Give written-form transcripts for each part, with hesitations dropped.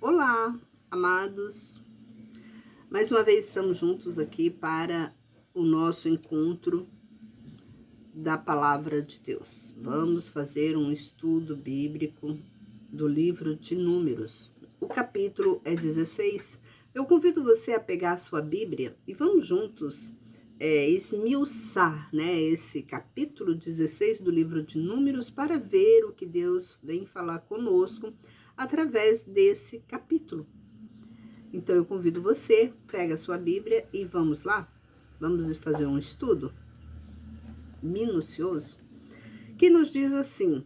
Olá, amados. Mais uma vez estamos juntos aqui para o nosso encontro da Palavra de Deus. Vamos fazer um estudo bíblico do livro de Números. O capítulo é 16. Eu convido você a pegar a sua Bíblia e vamos juntos esmiuçar, esse capítulo 16 do livro de Números para ver o que Deus vem falar conosco através desse capítulo. Então eu convido você, pega a sua Bíblia e vamos lá? Vamos fazer um estudo minucioso que nos diz assim: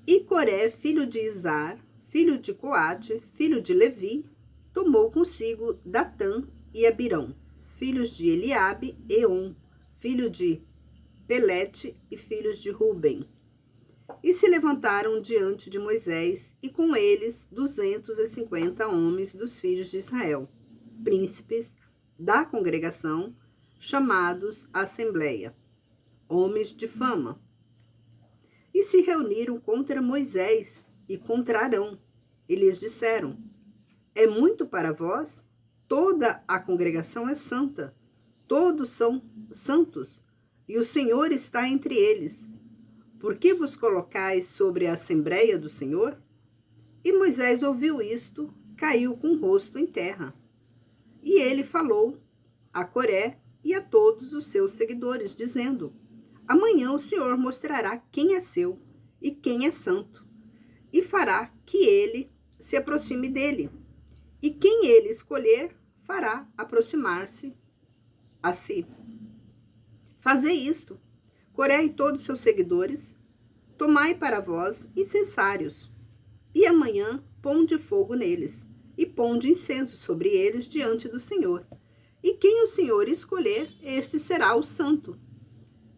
E Coré, filho de Izar, filho de Coate, filho de Levi, tomou consigo Datã e Abirão, filhos de Eliabe, e On, filho de Pelete e filhos de Ruben. E se levantaram diante de Moisés, e com eles 250 homens dos filhos de Israel, príncipes da congregação, chamados Assembleia, homens de fama. E se reuniram contra Moisés e contra Arão, e lhes disseram: É muito para vós? Toda a congregação é santa, todos são santos, e o Senhor está entre eles. Por que vos colocais sobre a Assembleia do Senhor? E Moisés ouviu isto, caiu com o rosto em terra. E ele falou a Coré e a todos os seus seguidores, dizendo: Amanhã o Senhor mostrará quem é seu e quem é santo, e fará que ele se aproxime dele. E quem ele escolher, fará aproximar-se a si. Fazei isto, Coré e todos seus seguidores, tomai para vós incensários, e amanhã ponde fogo neles, e ponde incenso sobre eles diante do Senhor. E quem o Senhor escolher, este será o santo.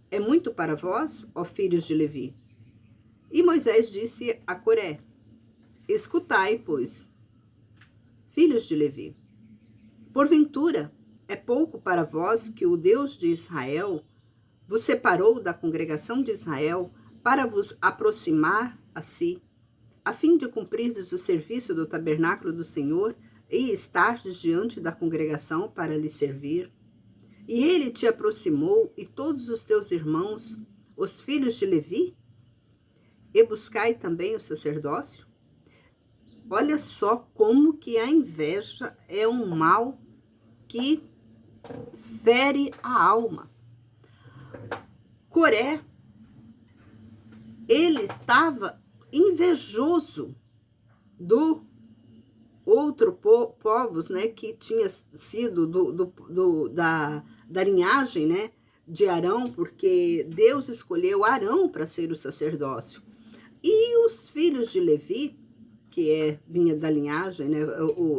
É muito para vós, ó filhos de Levi. E Moisés disse a Coré: Escutai, pois, filhos de Levi. Porventura, é pouco para vós que o Deus de Israel vos separou da congregação de Israel para vos aproximar a si, a fim de cumprirdes o serviço do tabernáculo do Senhor e estardes diante da congregação para lhe servir? E ele te aproximou e todos os teus irmãos, os filhos de Levi? E buscai também o sacerdócio? Olha só como que a inveja é um mal que fere a alma. Coré, ele estava invejoso do outro povos, que tinha sido da linhagem, de Arão, porque Deus escolheu Arão para ser o sacerdócio. E os filhos de Levi, que vinha da linhagem,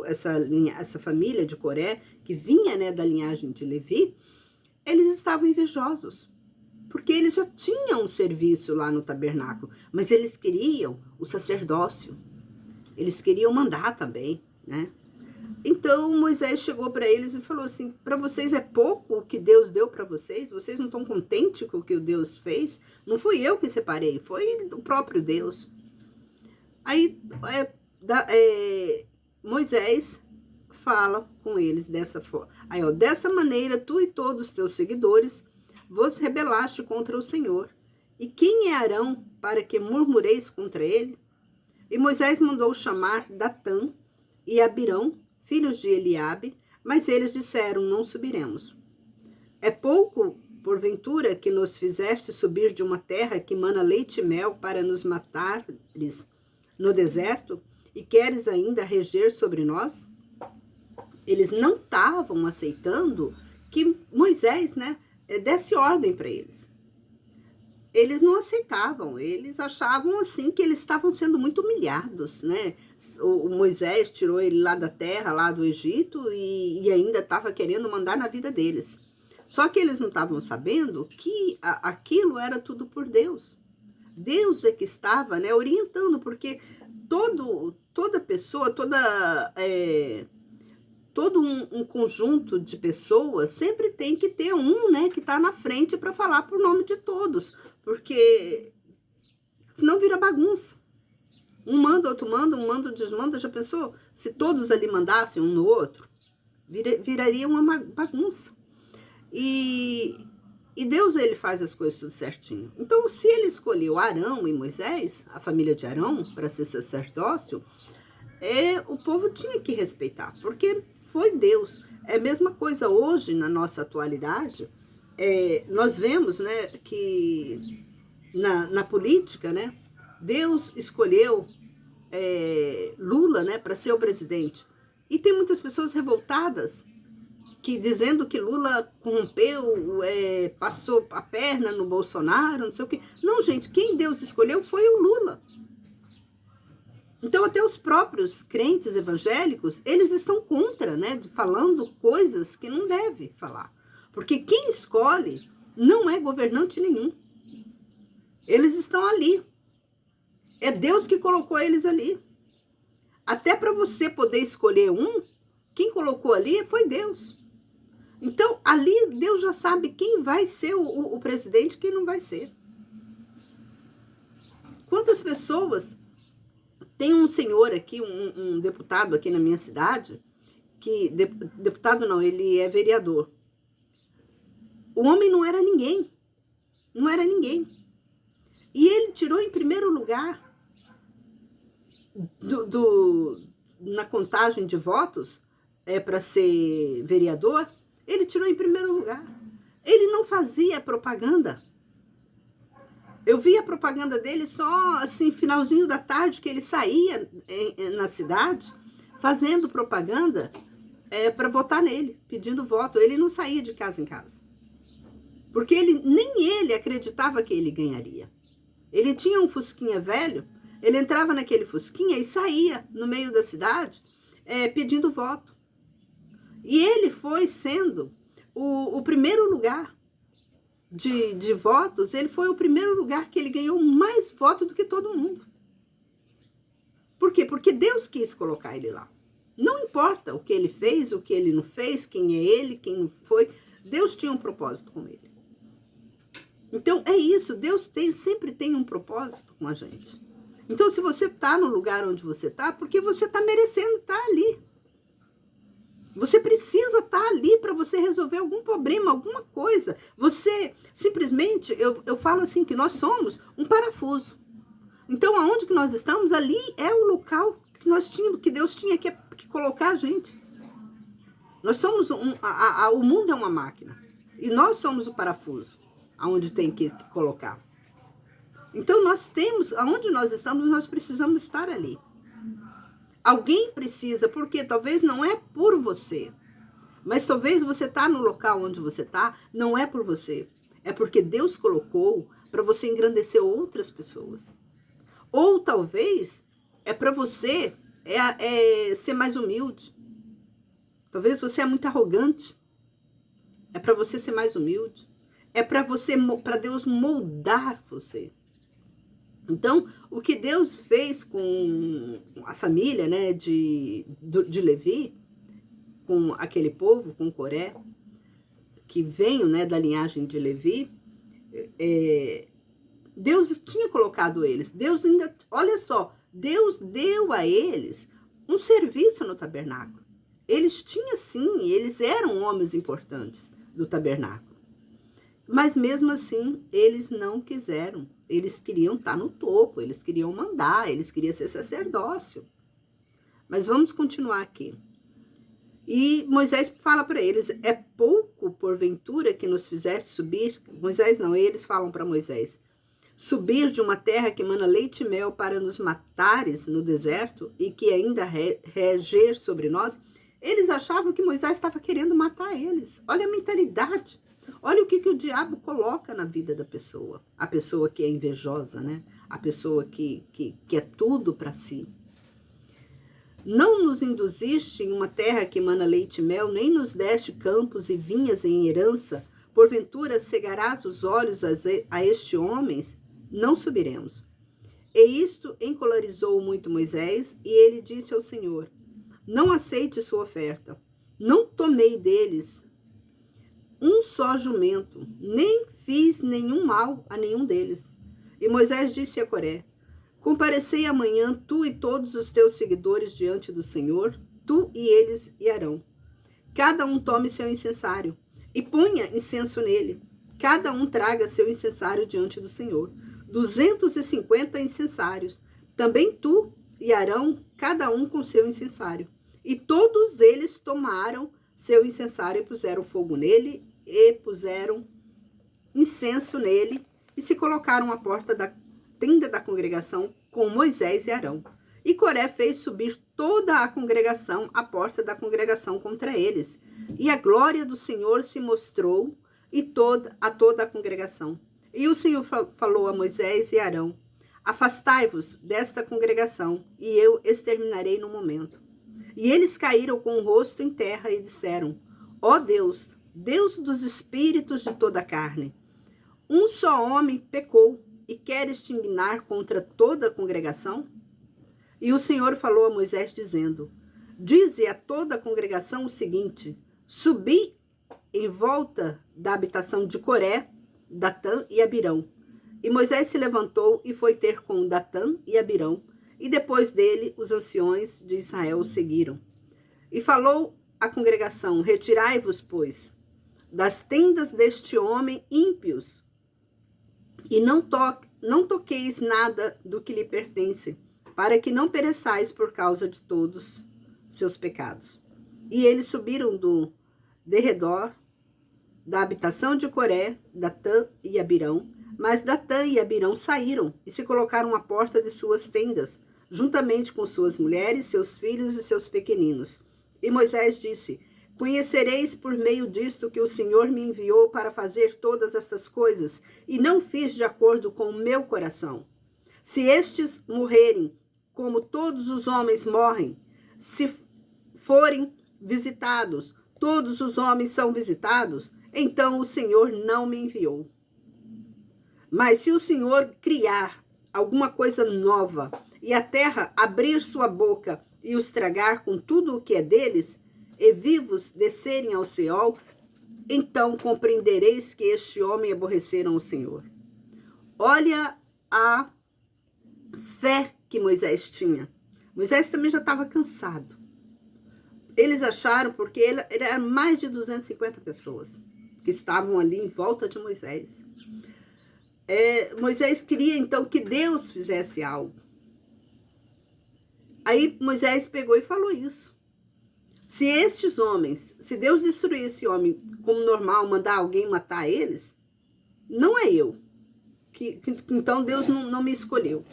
essa família de Coré, que vinha da linhagem de Levi, eles estavam invejosos, porque eles já tinham um serviço lá no tabernáculo, mas eles queriam o sacerdócio, eles queriam mandar também, Então Moisés chegou para eles e falou assim: para vocês é pouco o que Deus deu para vocês? Vocês não estão contentes com o que o Deus fez? Não fui eu que separei, foi o próprio Deus. Aí Moisés fala com eles dessa forma. Aí, desta maneira, tu e todos os teus seguidores vos rebelaste contra o Senhor. E quem é Arão para que murmureis contra ele? E Moisés mandou chamar Datã e Abirão, filhos de Eliabe, mas eles disseram: não subiremos. É pouco, porventura, que nos fizeste subir de uma terra que mana leite e mel para nos matares no deserto, e queres ainda reger sobre nós? Eles não estavam aceitando que Moisés, desse ordem para eles. Eles não aceitavam, eles achavam assim que eles estavam sendo muito humilhados, O Moisés tirou ele lá da terra, lá do Egito, e ainda estava querendo mandar na vida deles. Só que eles não estavam sabendo que aquilo era tudo por Deus. Deus é que estava, orientando, porque toda pessoa, todo um conjunto de pessoas sempre tem que ter um, que está na frente para falar por nome de todos, porque senão vira bagunça. Um manda, outro manda, um manda, desmanda. Já pensou? Se todos ali mandassem um no outro, viraria uma bagunça. E Deus, ele faz as coisas tudo certinho. Então, se ele escolheu Arão e Moisés, a família de Arão, para ser sacerdócio, o povo tinha que respeitar, porque foi Deus. É a mesma coisa hoje, na nossa atualidade. Nós vemos, né, que na política, né, Deus escolheu Lula, né, para ser o presidente. E tem muitas pessoas revoltadas dizendo que Lula corrompeu, passou a perna no Bolsonaro, não sei o quê. Não, gente, quem Deus escolheu foi o Lula. Então, até os próprios crentes evangélicos, eles estão contra, né, falando coisas que não deve falar. Porque quem escolhe não é governante nenhum. Eles estão ali. É Deus que colocou eles ali. Até para você poder escolher quem colocou ali foi Deus. Então, ali Deus já sabe quem vai ser o presidente e quem não vai ser. Quantas pessoas... Tem um senhor aqui, um deputado aqui na minha cidade, deputado não, ele é vereador. O homem não era ninguém. Não era ninguém. E ele tirou em primeiro lugar na contagem de votos para ser vereador. Ele tirou em primeiro lugar. Ele não fazia propaganda. Eu vi a propaganda dele só assim, finalzinho da tarde, que ele saía na cidade fazendo propaganda para votar nele, pedindo voto. Ele não saía de casa em casa. Porque nem ele acreditava que ele ganharia. Ele tinha um fusquinha velho, ele entrava naquele fusquinha e saía no meio da cidade pedindo voto. E ele foi sendo o primeiro lugar de votos, ele foi o primeiro lugar que ele ganhou mais votos do que todo mundo. Por quê? Porque Deus quis colocar ele lá. Não importa o que ele fez, o que ele não fez, quem é ele, quem não foi, Deus tinha um propósito com ele. Então é isso, Deus sempre tem um propósito com a gente. Então se você está no lugar onde você está, porque você está merecendo estar ali. Você precisa estar ali para você resolver algum problema, alguma coisa. Você, simplesmente, eu falo assim, que nós somos um parafuso. Então, aonde que nós estamos, ali é o local que Deus tinha que colocar a gente. Nós somos, o mundo é uma máquina. E nós somos o parafuso, aonde tem que colocar. Então, nós temos, aonde nós estamos, nós precisamos estar ali. Alguém precisa, porque talvez não é por você, mas talvez você está no local onde você está, não é por você, é porque Deus colocou para você engrandecer outras pessoas. Ou talvez é para você ser mais humilde. Talvez você é muito arrogante. É para você ser mais humilde. É para Deus moldar você. Então, o que Deus fez com a família, né, de Levi, com aquele povo, com Coré, que veio, né, da linhagem de Levi, Deus tinha colocado eles. Deus ainda, olha só, Deus deu a eles um serviço no tabernáculo. Eles tinham sim, eles eram homens importantes do tabernáculo. Mas mesmo assim, eles não quiseram. Eles queriam estar no topo, eles queriam mandar, eles queriam ser sacerdócio. Mas vamos continuar aqui. E Moisés fala para eles, é pouco porventura que nos fizeste subir? Moisés não, eles falam para Moisés. Subir de uma terra que mana leite e mel para nos matares no deserto e que ainda reger sobre nós? Eles achavam que Moisés estava querendo matar eles. Olha a mentalidade. Olha o que o diabo coloca na vida da pessoa. A pessoa que é invejosa, né? A pessoa que quer tudo para si. Não nos induziste em uma terra que emana leite e mel, nem nos deste campos e vinhas em herança. Porventura cegarás os olhos a este homens? Não subiremos. E isto encolarizou muito Moisés, e ele disse ao Senhor, não aceite sua oferta. Não tomei deles um só jumento, nem fiz nenhum mal a nenhum deles. E Moisés disse a Coré, Comparecei amanhã, tu e todos os teus seguidores diante do Senhor, tu e eles e Arão. Cada um tome seu incensário e ponha incenso nele. Cada um traga seu incensário diante do Senhor. 250 incensários. Também tu e Arão, cada um com seu incensário. E todos eles tomaram seu incensário e puseram fogo nele, e puseram incenso nele, e se colocaram à porta da tenda da congregação com Moisés e Arão. E Coré fez subir toda a congregação à porta da congregação contra eles. E a glória do Senhor se mostrou a toda a congregação. E o Senhor falou a Moisés e Arão: afastai-vos desta congregação, e eu exterminarei no momento. E eles caíram com o rosto em terra e disseram: ó Deus, Deus dos espíritos de toda a carne, um só homem pecou e quer exterminar contra toda a congregação? E o Senhor falou a Moisés, dizendo: dize a toda a congregação o seguinte: subi em volta da habitação de Coré, Datã e Abirão. E Moisés se levantou e foi ter com Datã e Abirão, e depois dele os anciões de Israel o seguiram. E falou à congregação: retirai-vos, pois, das tendas deste homem ímpios, e não toqueis nada do que lhe pertence, para que não pereçais por causa de todos seus pecados. E eles subiram do derredor da habitação de Coré, Datã e Abirão, mas Datã e Abirão saíram e se colocaram à porta de suas tendas, juntamente com suas mulheres, seus filhos e seus pequeninos. E Moisés disse: conhecereis por meio disto que o Senhor me enviou para fazer todas estas coisas, e não fiz de acordo com o meu coração. Se estes morrerem, como todos os homens morrem, se forem visitados, todos os homens são visitados, então o Senhor não me enviou. Mas se o Senhor criar alguma coisa nova, e a terra abrir sua boca e os tragar com tudo o que é deles, e vivos descerem ao Seol, então compreendereis que este homem aborreceram o Senhor. Olha a fé que Moisés tinha. Moisés também já estava cansado. Eles acharam, porque ele era mais de 250 pessoas que estavam ali em volta de Moisés. Moisés queria então que Deus fizesse algo. Aí Moisés pegou e falou isso. Se estes homens, se Deus destruir esse homem como normal, mandar alguém matar eles, não é eu. Então Deus não me escolheu.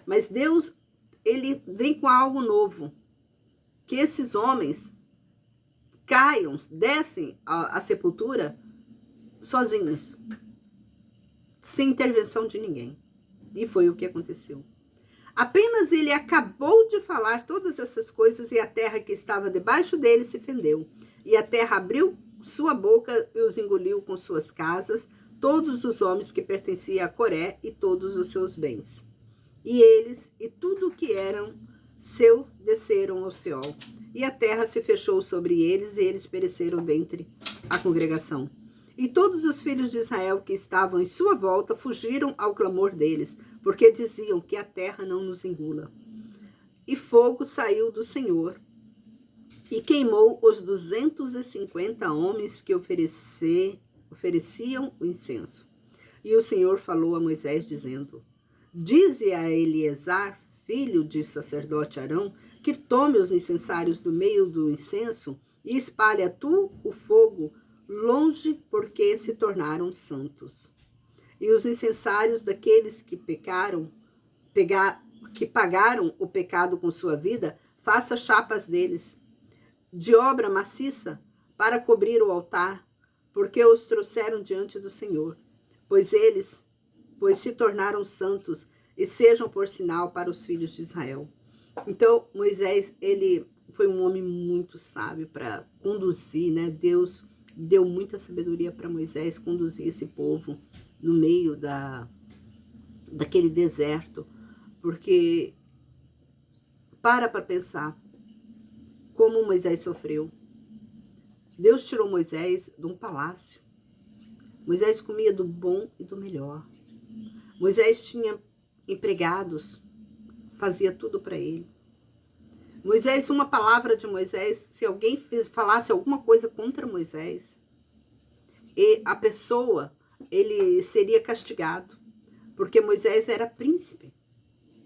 Mas Deus, ele vem com algo novo. Que esses homens caiam, descem à sepultura sozinhos, sem intervenção de ninguém. E foi o que aconteceu. Apenas ele acabou de falar todas essas coisas e a terra que estava debaixo dele se fendeu. E a terra abriu sua boca e os engoliu com suas casas, todos os homens que pertenciam a Coré e todos os seus bens. E eles e tudo o que eram seu desceram ao Seol. E a terra se fechou sobre eles e eles pereceram dentre a congregação. E todos os filhos de Israel que estavam em sua volta fugiram ao clamor deles, porque diziam: que a terra não nos engula. E fogo saiu do Senhor e queimou os 250 homens que ofereciam o incenso. E o Senhor falou a Moisés, dizendo: dize a Eleazar, filho de sacerdote Arão, que tome os incensários do meio do incenso e espalha tu o fogo longe, porque se tornaram santos. E os incensários daqueles que pagaram o pecado com sua vida, faça chapas deles, de obra maciça, para cobrir o altar, porque os trouxeram diante do Senhor. Pois se tornaram santos, e sejam por sinal para os filhos de Israel. Então, Moisés, ele foi um homem muito sábio para conduzir, né? Deus deu muita sabedoria para Moisés conduzir esse povo no meio daquele deserto, porque para pensar como Moisés sofreu. Deus tirou Moisés de um palácio. Moisés comia do bom e do melhor. Moisés tinha empregados, fazia tudo para ele. Moisés, uma palavra de Moisés, se alguém falasse alguma coisa contra Moisés, e a pessoa, ele seria castigado, porque Moisés era príncipe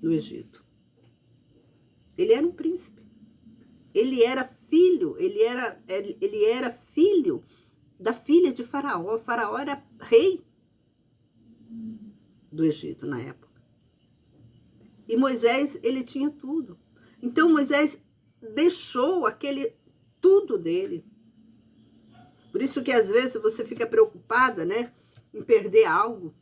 no Egito. Ele era um príncipe. Ele era filho da filha de Faraó. Faraó era rei do Egito na época. E Moisés, ele tinha tudo. Então Moisés deixou aquele tudo dele. Por isso que às vezes você fica preocupada, né, em perder algo.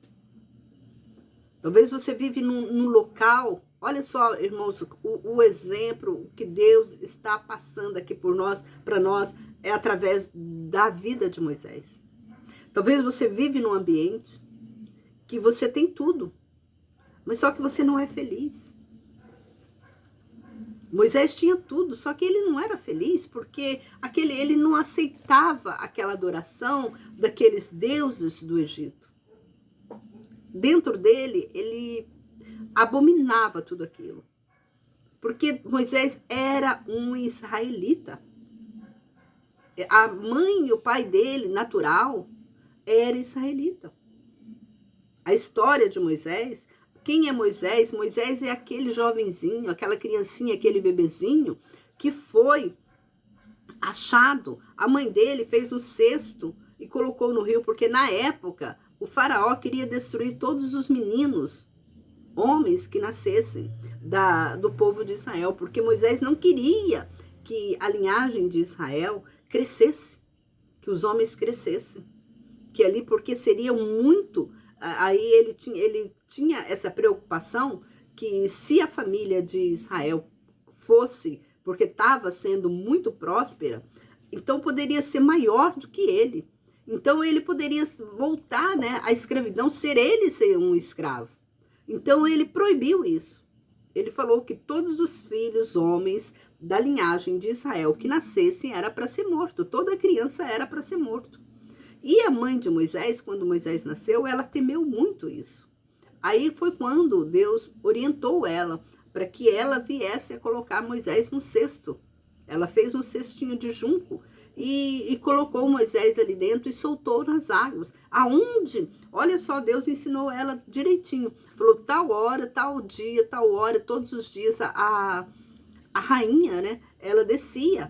Talvez você vive num local. Olha só, irmãos, o exemplo que Deus está passando aqui para nós, é através da vida de Moisés. Talvez você vive num ambiente que você tem tudo, mas só que você não é feliz. Moisés tinha tudo, só que ele não era feliz, porque ele não aceitava aquela adoração daqueles deuses do Egito. Dentro dele, ele abominava tudo aquilo. Porque Moisés era um israelita. A mãe e o pai dele, natural, era israelita. A história de Moisés, quem é Moisés? Moisés é aquele jovenzinho, aquela criancinha, aquele bebezinho que foi achado. A mãe dele fez um cesto e colocou no rio, porque na época o faraó queria destruir todos os meninos, homens que nascessem do povo de Israel, porque Moisés não queria que a linhagem de Israel crescesse, que os homens crescessem, que ali, porque seriam muito. Aí ele tinha essa preocupação que se a família de Israel fosse, porque estava sendo muito próspera, então poderia ser maior do que ele. Então ele poderia voltar, né, à escravidão, ser um escravo. Então ele proibiu isso. Ele falou que todos os filhos homens da linhagem de Israel que nascessem era para ser morto. Toda criança era para ser morto. E a mãe de Moisés, quando Moisés nasceu, ela temeu muito isso. Aí foi quando Deus orientou ela para que ela viesse a colocar Moisés no cesto. Ela fez um cestinho de junco e colocou Moisés ali dentro e soltou nas águas. Aonde? Olha só, Deus ensinou ela direitinho. Falou tal hora, tal dia, tal hora, todos os dias a rainha, né? Ela descia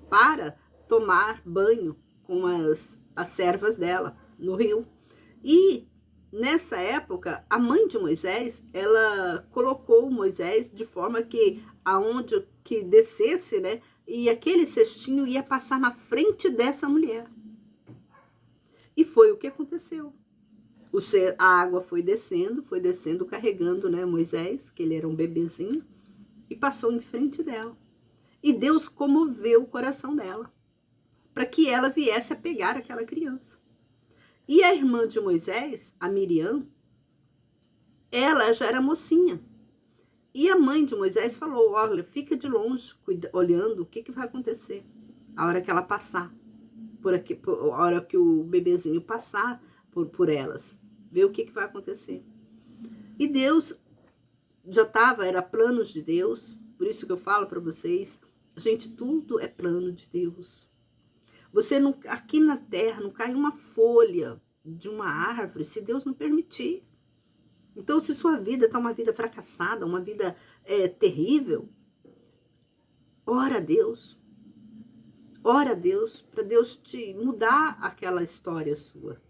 para tomar banho com as servas dela no rio. E nessa época, a mãe de Moisés, ela colocou Moisés de forma que aonde que descesse, né? E aquele cestinho ia passar na frente dessa mulher. E foi o que aconteceu. A água foi descendo, carregando, né, Moisés, que ele era um bebezinho, e passou em frente dela. E Deus comoveu o coração dela, para que ela viesse a pegar aquela criança. E a irmã de Moisés, a Miriam, ela já era mocinha. E a mãe de Moisés falou, olha, fica de longe, olhando o que vai acontecer. A hora que ela passar, a hora que o bebezinho passar por elas, ver o que vai acontecer. E Deus já era planos de Deus, por isso que eu falo para vocês, gente, tudo é plano de Deus. Você não, aqui na terra não cai uma folha de uma árvore se Deus não permitir. Então, se sua vida está uma vida fracassada, uma vida terrível, ora a Deus. Ora a Deus para Deus te mudar aquela história sua.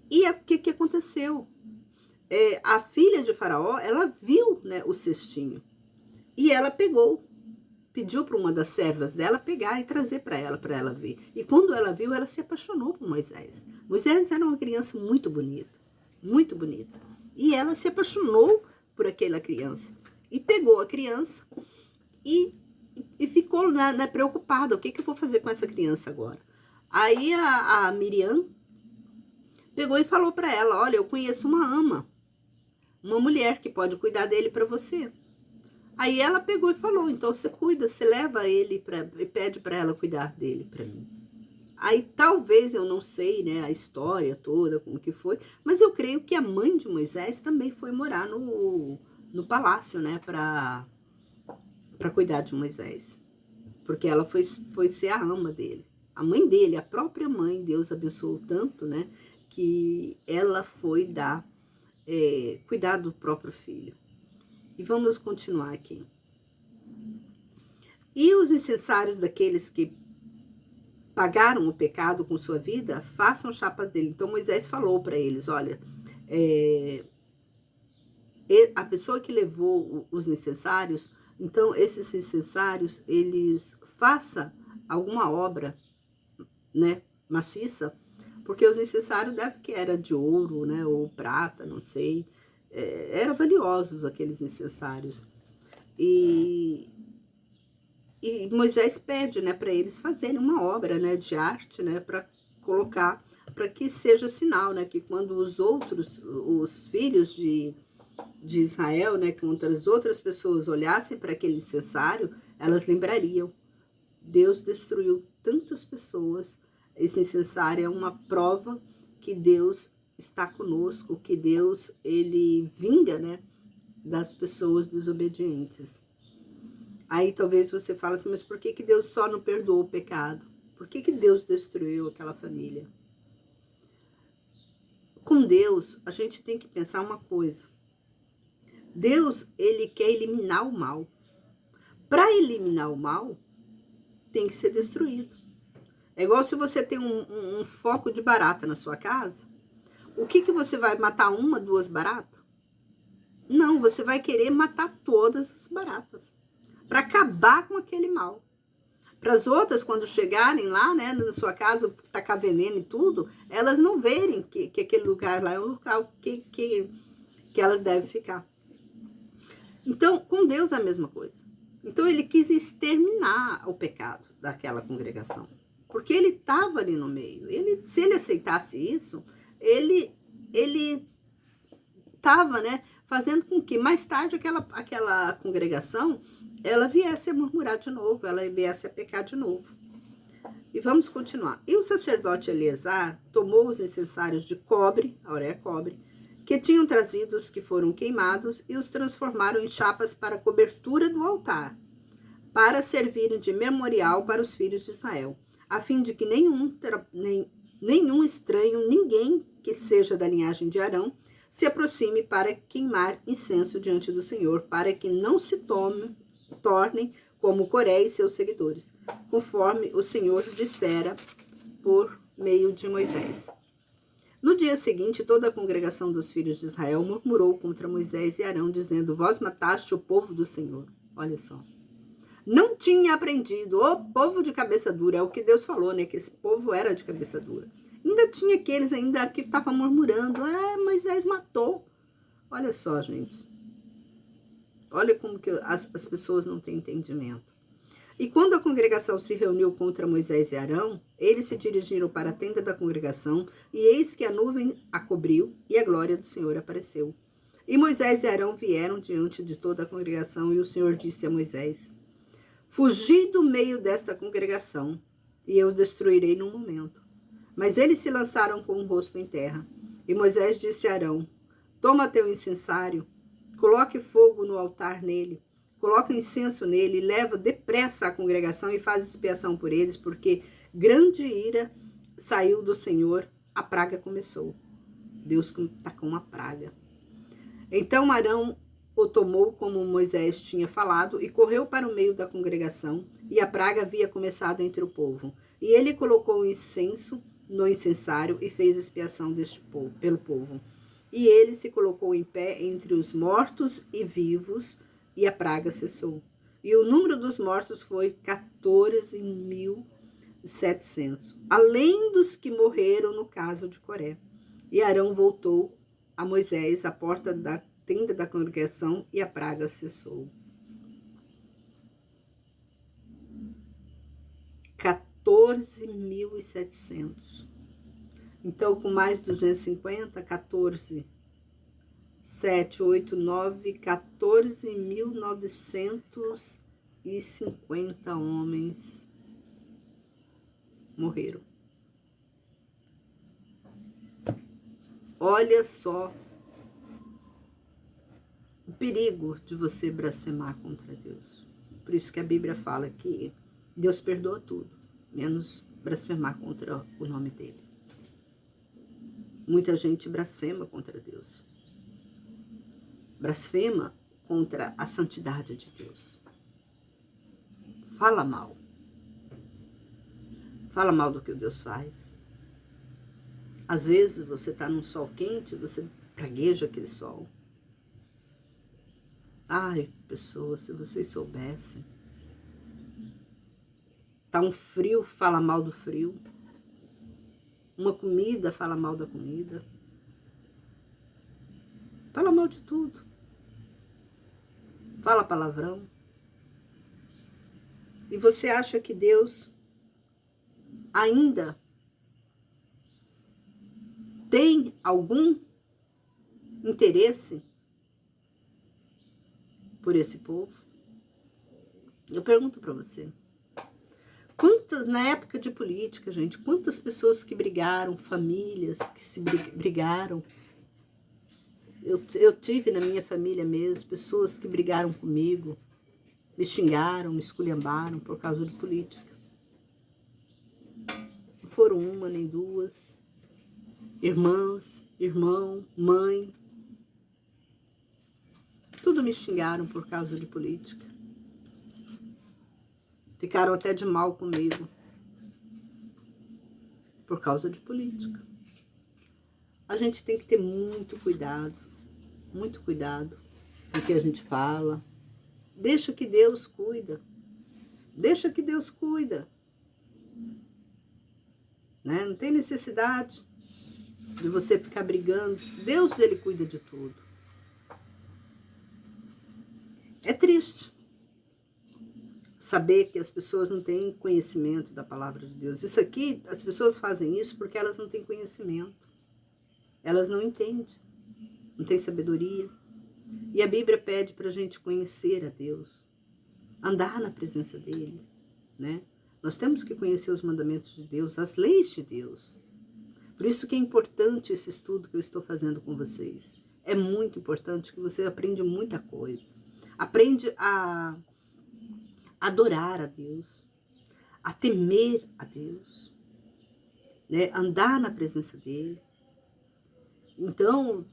E o que aconteceu? A filha de Faraó, ela viu, né, o cestinho. E ela pediu para uma das servas dela pegar e trazer para ela ver. E quando ela viu, ela se apaixonou por Moisés. Moisés era uma criança muito bonita. Muito bonita. E ela se apaixonou por aquela criança. E pegou a criança e ficou preocupada. O que eu vou fazer com essa criança agora? Aí a Miriam pegou e falou para ela, olha, eu conheço uma ama. Uma mulher que pode cuidar dele para você. Aí ela pegou e falou, então você cuida, você leva ele e pede para ela cuidar dele para mim. Aí talvez, eu não sei, né, a história toda, como que foi, mas eu creio que a mãe de Moisés também foi morar no palácio, né, para cuidar de Moisés. Porque ela foi ser a ama dele. A mãe dele, a própria mãe, Deus abençoou tanto, né, que ela foi cuidar do próprio filho. E vamos continuar aqui. E os incensários daqueles que pagaram o pecado com sua vida, façam chapas dele. Então Moisés falou para eles, olha, a pessoa que levou os incensários, então esses incensários, eles façam alguma obra, né, maciça, porque os incensários deve que era de ouro, né, ou prata, não sei, eram valiosos aqueles incensários. E Moisés pede, né, para eles fazerem uma obra, né, de arte, né, para colocar, para que seja sinal, né, que quando os filhos de Israel, né, que as outras pessoas olhassem para aquele incensário, elas lembrariam. Deus destruiu tantas pessoas. Esse incensário é uma prova que Deus está conosco, que Deus, ele vinga, né, das pessoas desobedientes. Aí talvez você fale assim, mas por que Deus só não perdoou o pecado? Por que Deus destruiu aquela família? Com Deus, a gente tem que pensar uma coisa. Deus, ele quer eliminar o mal. Para eliminar o mal, tem que ser destruído. É igual se você tem um foco de barata na sua casa. O que você vai matar? 1, 2 baratas? Não, você vai querer matar todas as baratas. Para acabar com aquele mal. Para as outras, quando chegarem lá, né, na sua casa, tacar veneno e tudo, elas não verem que aquele lugar lá é um local que elas devem ficar. Então, com Deus é a mesma coisa. Então, ele quis exterminar o pecado daquela congregação. Porque ele estava ali no meio. Se ele aceitasse isso, ele estava, né, fazendo com que mais tarde aquela congregação ela viesse a murmurar de novo, ela viesse a pecar de novo. E vamos continuar. E o sacerdote Eleazar tomou os incensários de cobre, a hora é cobre, que tinham trazido os que foram queimados e os transformaram em chapas para a cobertura do altar, para servirem de memorial para os filhos de Israel, a fim de que nenhum estranho, ninguém que seja da linhagem de Arão, se aproxime para queimar incenso diante do Senhor, para que não se tornem como Coré e seus seguidores, conforme o Senhor dissera por meio de Moisés. No dia seguinte, toda a congregação dos filhos de Israel murmurou contra Moisés e Arão, dizendo, vós mataste o povo do Senhor. Olha só. Não tinha aprendido, o povo de cabeça dura, é o que Deus falou, né, que esse povo era de cabeça dura. Ainda tinha aqueles ainda que estavam murmurando, Moisés matou. Olha só, gente. Olha como que as pessoas não têm entendimento. E quando a congregação se reuniu contra Moisés e Arão, eles se dirigiram para a tenda da congregação, e eis que a nuvem a cobriu, e a glória do Senhor apareceu. E Moisés e Arão vieram diante de toda a congregação, e o Senhor disse a Moisés, fugi do meio desta congregação, e eu destruirei num momento. Mas eles se lançaram com o rosto em terra. E Moisés disse a Arão, toma teu incensário, coloque fogo no altar nele, coloca incenso nele, leva depressa a congregação e faz expiação por eles, porque grande ira saiu do Senhor, a praga começou. Deus está com uma praga. Então Arão o tomou como Moisés tinha falado e correu para o meio da congregação, e a praga havia começado entre o povo. E ele colocou o incenso no incensário e fez expiação pelo povo. E ele se colocou em pé entre os mortos e vivos, e a praga cessou. E o número dos mortos foi 14.700, além dos que morreram no caso de Coré. E Arão voltou a Moisés à porta da tenda da congregação, e a praga cessou. 14.700. Então, com mais 250, 14, 7, 8, 9, 14.950 homens morreram. Olha só perigo de você blasfemar contra Deus. Por isso que a Bíblia fala que Deus perdoa tudo, menos blasfemar contra o nome dele. Muita gente blasfema contra Deus. Blasfema contra a santidade de Deus. Fala mal. Fala mal do que Deus faz. Às vezes você está num sol quente, você pragueja aquele sol. Ai, pessoas, se vocês soubessem. Tá um frio, fala mal do frio. Uma comida, fala mal da comida. Fala mal de tudo. Fala palavrão. E você acha que Deus ainda tem algum interesse por esse povo? Eu pergunto para você. Quantas, na época de política, gente, quantas pessoas que brigaram, famílias que se brigaram. Eu tive na minha família mesmo pessoas que brigaram comigo, me xingaram, me esculhambaram por causa de política. Não foram uma nem duas. Irmãs, irmão, mãe. Tudo me xingaram por causa de política. Ficaram até de mal comigo. Por causa de política. A gente tem que ter muito cuidado com o que a gente fala. Deixa que Deus cuida. Deixa que Deus cuida. Né? Não tem necessidade de você ficar brigando. Deus, ele cuida de tudo. É triste saber que as pessoas não têm conhecimento da palavra de Deus. Isso aqui, as pessoas fazem isso porque elas não têm conhecimento. Elas não entendem. Não têm sabedoria. E a Bíblia pede para a gente conhecer a Deus. Andar na presença dele. Né? Nós temos que conhecer os mandamentos de Deus, as leis de Deus. Por isso que é importante esse estudo que eu estou fazendo com vocês. É muito importante que você aprenda muita coisa. Aprende a adorar a Deus, a temer a Deus, né? Andar na presença dele. Então,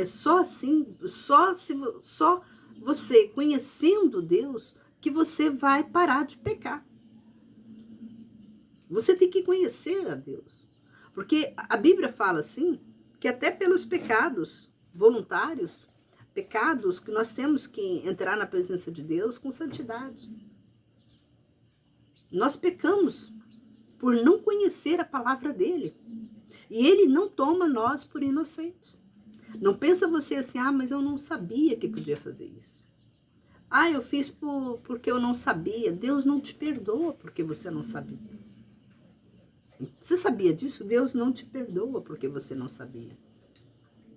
só assim, só você conhecendo Deus que você vai parar de pecar. Você tem que conhecer a Deus. Porque a Bíblia fala assim, que até pelos pecados voluntários, pecados que nós temos que entrar na presença de Deus com santidade. Nós pecamos por não conhecer a palavra dele. E ele não toma nós por inocentes. Não pensa você assim, mas eu não sabia que podia fazer isso. Eu fiz porque eu não sabia. Deus não te perdoa porque você não sabia. Você sabia disso? Deus não te perdoa porque você não sabia.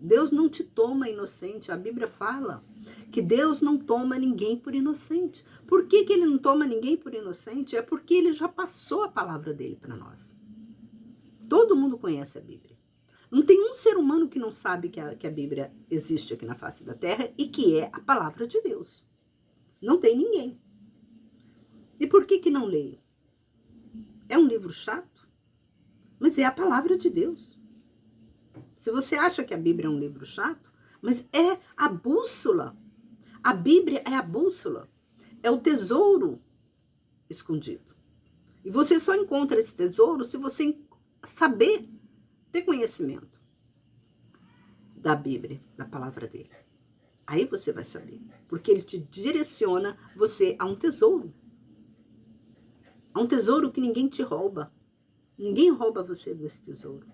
Deus não te toma inocente. A Bíblia fala que Deus não toma ninguém por inocente. Por que ele não toma ninguém por inocente? É porque ele já passou a palavra dele para nós. Todo mundo conhece a Bíblia. Não tem um ser humano que não sabe que a Bíblia existe aqui na face da terra e que é a palavra de Deus. Não tem ninguém. E por que não leio? É um livro chato, mas é a palavra de Deus. Se você acha que a Bíblia é um livro chato, mas é a bússola. A Bíblia é a bússola. É o tesouro escondido. E você só encontra esse tesouro se você saber ter conhecimento da Bíblia, da palavra dele. Aí você vai saber. Porque ele te direciona você a um tesouro. A um tesouro que ninguém te rouba. Ninguém rouba você desse tesouro.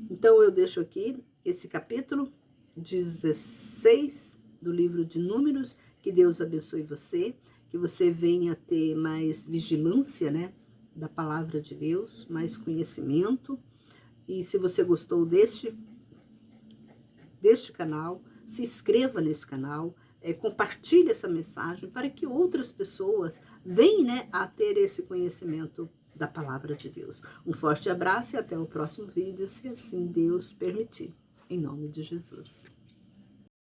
Então eu deixo aqui esse capítulo 16 do livro de Números. Que Deus abençoe você. Que você venha ter mais vigilância, né, da palavra de Deus, mais conhecimento. E se você gostou deste canal, se inscreva nesse canal, compartilhe essa mensagem para que outras pessoas venham, né, a ter esse conhecimento da palavra de Deus. Um forte abraço e até o próximo vídeo, se assim Deus permitir. Em nome de Jesus.